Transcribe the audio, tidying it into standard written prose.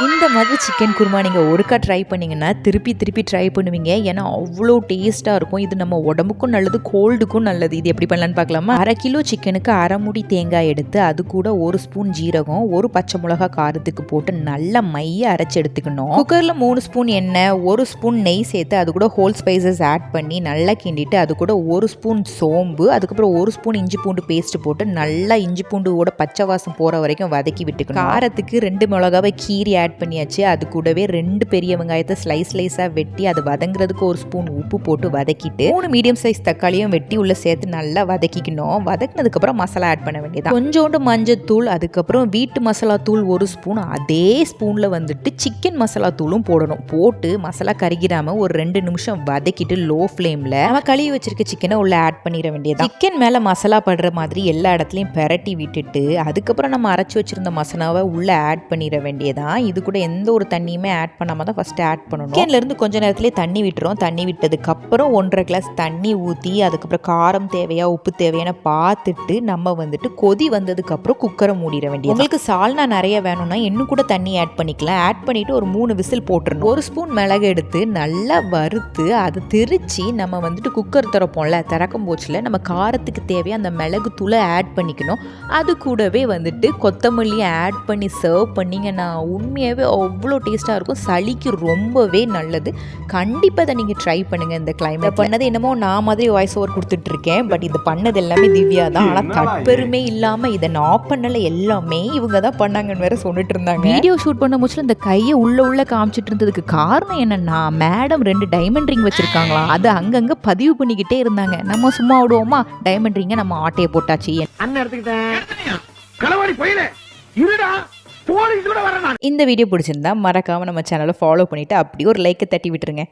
இந்த மாதிரி சிக்கன் குருமா நீங்கள் ஒருக்கா ட்ரை பண்ணிங்கன்னா திருப்பி திருப்பி ட்ரை பண்ணுவீங்க. ஏன்னா அவ்வளோ டேஸ்ட்டாக இருக்கும். இது நம்ம உடம்புக்கும் நல்லது, கோல்டுக்கும் நல்லது. இது எப்படி பண்ணலான்னு பார்க்கலாமா? 1/2 கிலோ சிக்கனுக்கு 1/2 மூடி தேங்காய் எடுத்து அது கூட 1 ஸ்பூன் ஜீரகம், 1 பச்சை மிளகா காரத்துக்கு போட்டு நல்லா மைய அரைச்சி எடுத்துக்கணும். குக்கரில் 3 ஸ்பூன் எண்ணெய், 1 ஸ்பூன் நெய் சேர்த்து அது கூட ஹோல் ஸ்பைசஸ் ஆட் பண்ணி நல்லா கிண்டிட்டு அது கூட 1 ஸ்பூன் சோம்பு, அதுக்கப்புறம் 1 ஸ்பூன் இஞ்சி பூண்டு பேஸ்ட் போட்டு நல்லா இஞ்சி பூண்டு பச்சை வாசம் போகிற வரைக்கும் வதக்கி விட்டுக்கணும். காரத்துக்கு 2 மிளகாவை கீரி ஆட் பண்ணியாச்சு. அது கூடவே 2 பெரிய வெங்காயத்தை ஸ்லைஸாக வெட்டி அது வதங்குறதுக்கு 1 ஸ்பூன் உப்பு போட்டு வதக்கிட்டு 3 மீடியம் சைஸ் தக்காளியும் வெட்டி உள்ள சேர்த்து நல்லா வதக்கிக்கணும். வதக்கினதுக்கப்புறம் மசாலா ஆட் பண்ண வேண்டியது. கொஞ்சோண்டு மஞ்சத்தூள், அதுக்கப்புறம் வீட்டு மசாலா தூள் 1 ஸ்பூன், அதே ஸ்பூனில் வந்துட்டு சிக்கன் மசாலா தூளும் போடணும். போட்டு மசாலா கருகிடாமல் ஒரு 2 நிமிஷம் வதக்கிட்டு லோ ஃப்ளேமில் நம்ம கழுவி வச்சிருக்க சிக்கனை உள்ள ஆட் பண்ணிட வேண்டியது. சிக்கன் மேலே மசாலா படுற மாதிரி எல்லா இடத்துலையும் பெரட்டி விட்டுட்டு அதுக்கப்புறம் நம்ம அரைச்சி வச்சிருந்த மசாலாவை உள்ள ஆட் பண்ணிட வேண்டியதான். இது கூட எந்த ஒரு தண்ணியுமே ஆட் பண்ணாமல் தான் ஃபஸ்ட்டு ஆட் பண்ணணும். சிக்கன்லேருந்து கொஞ்ச நேரத்துலேயே தண்ணி விட்டுரும். தண்ணி விட்டதுக்கப்புறம் 1.5 கிளாஸ் தண்ணி ஊற்றி அதுக்கப்புறம் காரம் தேவையா உப்பு தேவையான பார்த்துட்டு நம்ம வந்துட்டு கொதி வந்ததுக்கப்புறம் குக்கரை மூடிட வேண்டியது. உங்களுக்கு சால்னா நிறைய வேணும்னா இன்னும் கூட தண்ணி ஆட் பண்ணிக்கலாம். ஆட் பண்ணிவிட்டு ஒரு 3 விசில் போட்டுருணும். 1 ஸ்பூன் மிளகு எடுத்து நல்லா வறுத்து அதை திரிச்சு நம்ம வந்துட்டு குக்கர் திறப்போம்ல, திறக்கும் போச்சில் நம்ம காரத்துக்கு தேவையான அந்த மிளகு தூளை ஆட் பண்ணிக்கணும். அது கூடவே வந்துட்டு கொத்தமல்லியை ஆட் பண்ணி சர்வ் பண்ணிங்கன்னா உண்மையாகவே அவ்வளோ டேஸ்ட்டாக இருக்கும். சளிக்கு ரொம்பவே நல்லது. கண்டிப்பாக அதை நீங்கள் ட்ரை பண்ணுங்கள். இந்த கிளைமேட் பண்ணது என்னமோ நான் மாதிரி வாய்ஸ் ஓவர் கொடுத்துட்ருக்கேன். பட் இது பண்ணது எல்லாமே திவ்யா தான். ஆனால் தற்பெருமை இல்லாமல் இதை நான் பண்ணலை, எல்லாமே இவங்க தான் பண்ணாங்கன்னு வேற சொல்லிட்டு இருந்தாங்க. வீடியோ ஷூட் பண்ண முடிச்சுல இந்த கையை உள்ள காமிச்சிட்டு இருந்ததுக்கு காரணம் என்னன்னா, மேடம் 2 டைமண்ட் ரிங் வச்சிருக்காங்களா, அது அங்கங்கே பதிவு பண்ணிக்கிட்டே இருந்தாங்க. நம்ம சும்மா விடுவோமா, டைமண்ட் ரிங்கை நம்ம ஆட்டையை போட்டாச்சு. இந்த வீடியோ பிடிச்சிருந்தா மறக்காம நம்ம சேனலை ஃபாலோ பண்ணிட்டு அப்படியே ஒரு லைக்கை தட்டி விட்டுருங்க.